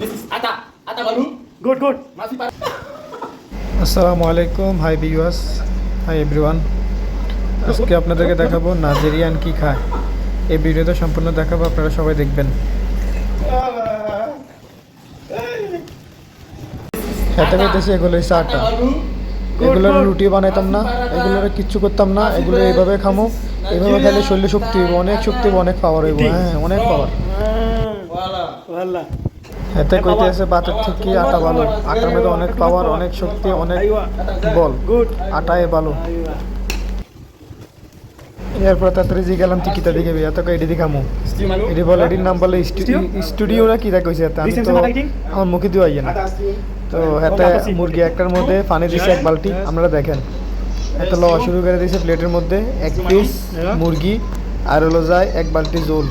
This is ata balu. Good. Masih parah. আসসালামু আলাইকুম, hi viewers, hi everyone. আজকে আপনাদেরকে দেখাবো নাইজেরিয়ান কি খায়। এই ভিডিওতে সম্পূর্ণ দেখাবো, আপনারা সবাই দেখবেন। খেতে খেতেছি এগুলো হচ্ছে আটা। এগুলোর রুটি বানাইতাম না, এগুলোর কিচ্ছু করতাম না, এগুলো এইভাবে খামো। এইভাবে খেলে শরীরে শক্তি হইব, অনেক শক্তি হইব, অনেক পাওয়ার হইব। হ্যাঁ, অনেক পাওয়ার। Wala. এতে কইতে আছে বাতের থেকে আটা ভালো, আটার মধ্যে অনেক পাওয়ার, অনেক শক্তি, অনেক বল। Good. আটাই ভালো। এরপর তাড়াতাড়ি জি গেলাম টিকিটা দেখে এত এটি দেখামু। Stew malu. এটি বলে, এটির নাম বলে স্টুডিও না কি তা কইছে। আমি Listen তো to my writing. আমার মুখে দিয়ে আইয়ে না। তো হাতে মুরগি একটার মধ্যে পানি দিছে এক বালতি, আপনারা দেখেন। এত লওয়া শুরু করে দিয়েছে প্লেটের মধ্যে, এক পিস মুরগি আর হলো যায় এক বালতি জোল।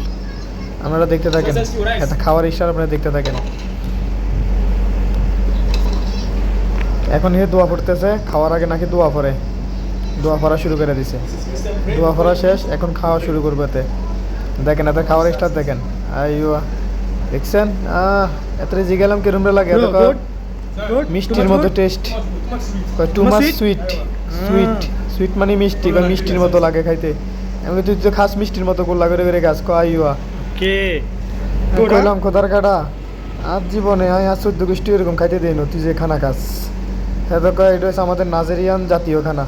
আপনারা দেখতে থাকেন, এত খাওয়ার ইশারা আপনারা দেখতে থাকেন। এখন এ দোয়া পড়তেছে, খাওয়ার আগে নাকি দোয়া পড়ে, দোয়া পড়া শুরু করে দিছে। দোয়া পড়া শেষ, এখন খাওয়া শুরু করবে। দেখেন এত খাওয়ার স্টার দেখেন। আইও দেখছেন, এত জি গেলাম কিরম লাগে। এত Good. মিষ্টির মতো test, too much sweet. Sweet মানে মিষ্টি, মিষ্টির মতো লাগে খাইতে। আমি তুই তো খাস মিষ্টির মতো করলা করে গাছ আইয়া Okay. কইলাম খোদার কাটা আর জীবনে আমি আর 14 গোষ্ঠী এরকম খাইতে দেই না, তুই যে খানা খাস। হ্যাঁ, তো এটা হচ্ছে আমাদের নাইজেরিয়ান জাতীয় খানা।